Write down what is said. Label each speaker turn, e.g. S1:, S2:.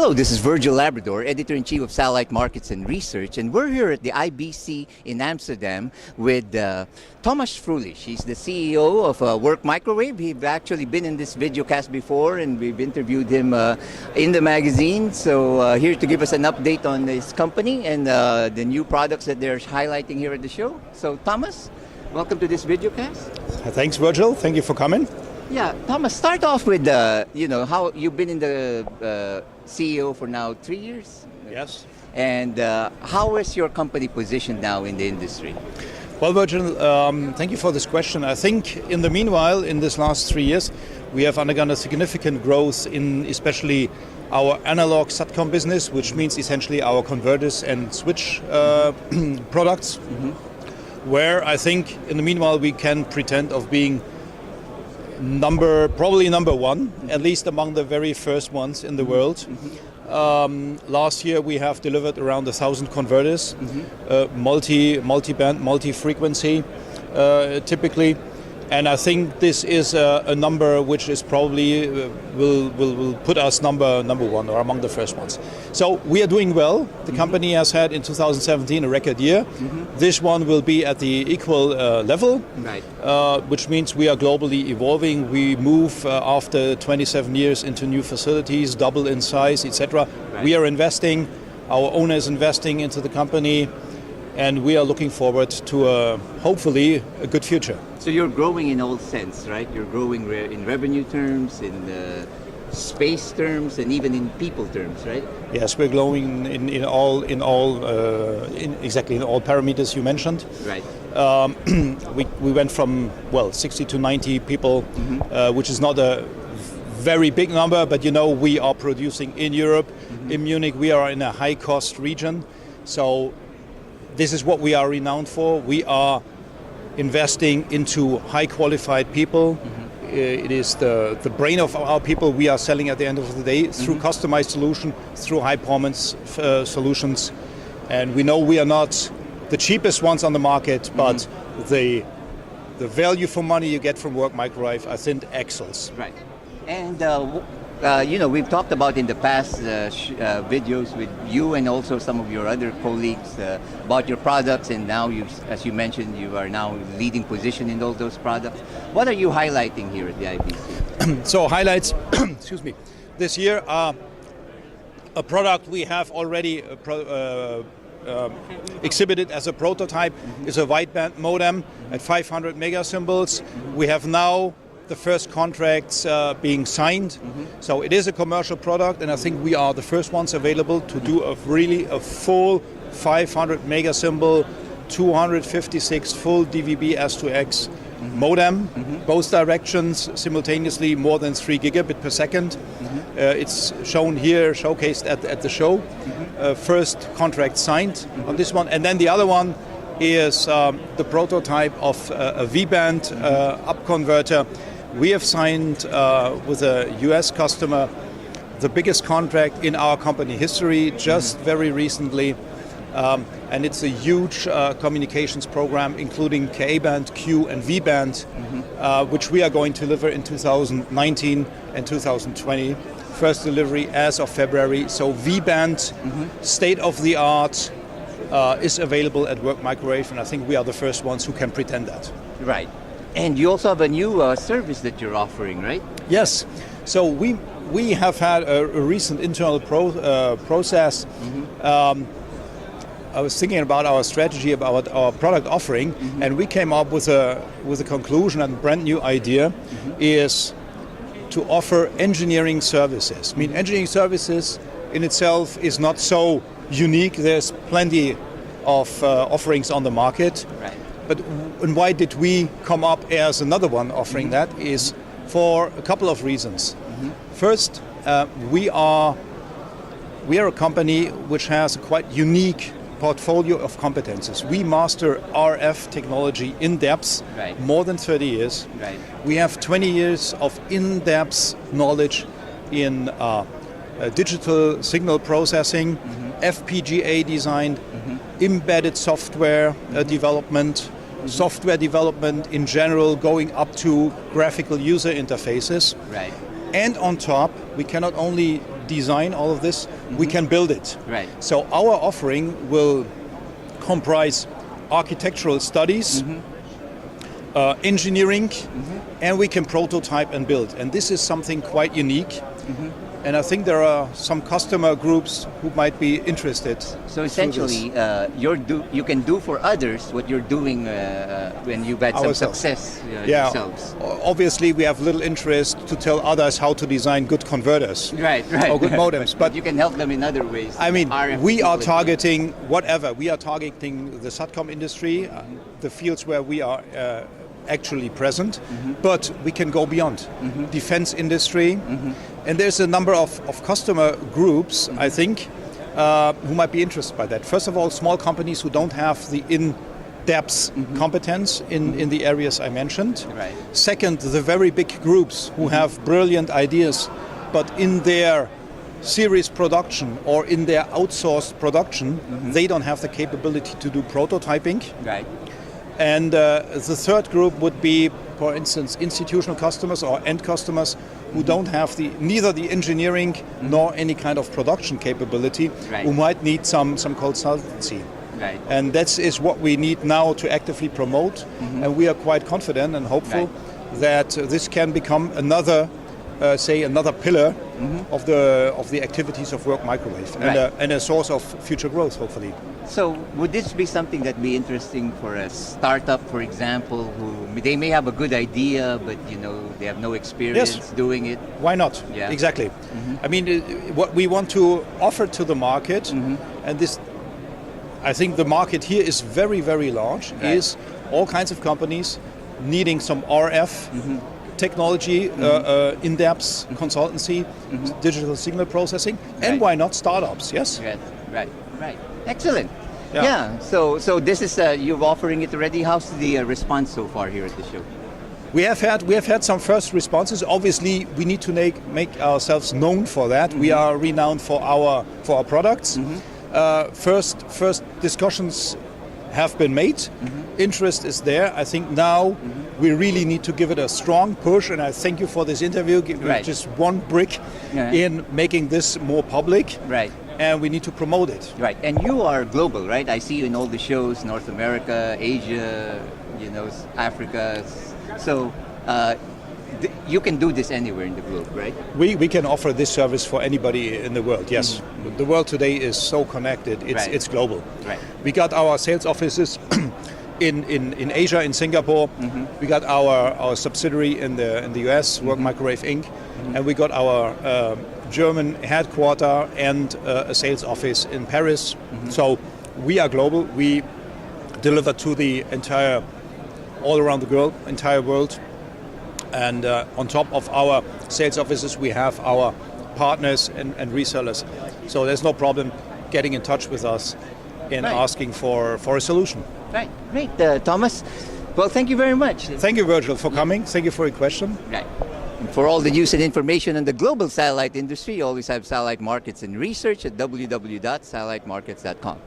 S1: Hello, this is Virgil Labrador, Editor-in-Chief of Satellite Markets and Research, and we're here at the IBC in Amsterdam with Thomas Frulich. He's the CEO of Work Microwave. He's actually been in this videocast before, and we've interviewed him in the magazine. So here to give us an update on his company and the new products that they're highlighting here at the show. So Thomas, welcome to this videocast.
S2: Thanks, Virgil. Thank you for coming.
S1: Yeah, Thomas, start off with how you've been in the CEO for now 3 years.
S2: Yes.
S1: And how is your company positioned now in the industry?
S2: Well, Virgil, thank you for this question. I think in the meanwhile, in this last 3 years, we have undergone a significant growth in especially our analog SATCOM business, which means essentially our converters and switch products, where I think in the meanwhile we can pretend of being probably number one, at least among the very first ones in the world. Last year we have delivered around 1,000 converters, multi-band, multi-frequency, typically. And I think this is a number which is probably will put us number one or among the first ones. So we are doing well. The company has had in 2017 a record year. This one will be at the equal level,
S1: right.
S2: Which means we are globally evolving. We move after 27 years into new facilities, double in size, etc.
S1: Right.
S2: We are investing. Our owner is investing into the company. And we are looking forward to hopefully a good future.
S1: So you're growing in all sense, right? You're growing in revenue terms, in space terms, and even in people terms, right?
S2: Yes, we're growing in all parameters you mentioned.
S1: Right.
S2: We went from 60 to 90 people, which is not a very big number, but we are producing in Europe. In Munich, we are in a high-cost region, so. This is what we are renowned for. We are investing into high qualified people. It is the brain of our people we are selling at the end of the day through customized solution, through high performance solutions. And we know we are not the cheapest ones on the market, but the value for money you get from Work Microwave, I think, excels.
S1: Right. And we've talked about in the past videos with you and also some of your other colleagues about your products, and now as you mentioned, you are now leading position in all those products. What are you highlighting here at the IBC?
S2: So highlights, excuse me, this year are a product we have already exhibited as a prototype. Is a wideband modem at 500 megasymbols. We have now the first contracts being signed. So it is a commercial product, and I think we are the first ones available to do a full 500 megasymbol, 256 full DVB S2X modem, both directions, simultaneously more than 3 gigabit per second. It's shown here, showcased at the show. First contract signed on this one, and then the other one is the prototype of a V-band up converter. We have signed with a US customer the biggest contract in our company history just very recently. And it's a huge communications program including Ka-band, Q and V-band, which we are going to deliver in 2019 and 2020. First delivery as of February. So V-band, state-of-the-art, is available at Work Microwave, and I think we are the first ones who can pretend that. Right.
S1: And you also have a new service that you're offering, right?
S2: Yes. So we have had a recent internal process. I was thinking about our strategy, about our product offering, and we came up with a conclusion and brand new idea is to offer engineering services. I mean, engineering services in itself is not so unique. There's plenty of offerings on the market.
S1: Right.
S2: But and why did we come up as another one offering that is for a couple of reasons. First, we are a company which has a quite unique portfolio of competences. We master RF technology in depth, more than 30 years.
S1: Right.
S2: We have 20 years of in-depth knowledge in digital signal processing, FPGA design, embedded software development, software development in general, going up to graphical user interfaces.
S1: Right.
S2: And on top, we can not only design all of this, we can build it.
S1: Right.
S2: So our offering will comprise architectural studies, engineering, and we can prototype and build. And this is something quite unique. And I think there are some customer groups who might be interested.
S1: So essentially, you can do for others what you're doing when you've had some
S2: Ourselves.
S1: success
S2: Yeah,
S1: yourselves.
S2: obviously we have little interest to tell others how to design good converters
S1: Right.
S2: or good modems.
S1: But you can help them in other ways.
S2: I mean,
S1: RF
S2: we are
S1: equipment.
S2: targeting whatever. We are targeting the SATCOM industry, the fields where we are actually present, but we can go beyond. Defense industry, and there's a number of customer groups, I think, who might be interested by that. First of all, small companies who don't have the in-depth competence in the areas I mentioned.
S1: Right.
S2: Second, the very big groups who have brilliant ideas, but in their series production or in their outsourced production, they don't have the capability to do prototyping.
S1: Right.
S2: And the third group would be, for instance, institutional customers or end customers who don't have neither the engineering nor any kind of production capability,
S1: Right.
S2: who might need some consultancy.
S1: Right.
S2: And that is what we need now to actively promote. And we are quite confident and hopeful that this can become another pillar of the activities of Work Microwave and a source of future growth, hopefully.
S1: So would this be something that be interesting for a startup, for example, who they may have a good idea, but they have no experience doing it?
S2: Why not?
S1: Yeah.
S2: Exactly. I mean, what we want to offer to the market, and this, I think the market here is very, very large, is all kinds of companies needing some RF technology, in-depth consultancy, digital signal processing, and why not startups? Yes.
S1: Right. Excellent.
S2: Yeah.
S1: Yeah. So this is you're offering it already. How's the response so far here at the show?
S2: We have had some first responses. Obviously, we need to make ourselves known for that. We are renowned for our products. First discussions have been made. Interest is there. I think now we really need to give it a strong push, and I thank you for this interview. Just one brick in making this more public.
S1: Right.
S2: And we need to promote it.
S1: Right. And you are global, right? I see you in all the shows, North America, Asia, Africa. So you can do this anywhere in the globe, right?
S2: We can offer this service for anybody in the world, yes. The world today is so connected, it's global.
S1: Right.
S2: We got our sales offices in Asia, in Singapore. We got our subsidiary in the US, Work Microwave Inc. And we got our German headquarter and a sales office in Paris. So we are global. We deliver to the all around the entire world. And on top of our sales offices, we have our partners and resellers. So there's no problem getting in touch with us and asking for a solution.
S1: Right. Great, Thomas. Well, thank you very much.
S2: Thank you, Virgil, for coming. Thank you for your question.
S1: Right. And for all the news and information on the global satellite industry, you always have Satellite Markets and Research at www.satellitemarkets.com.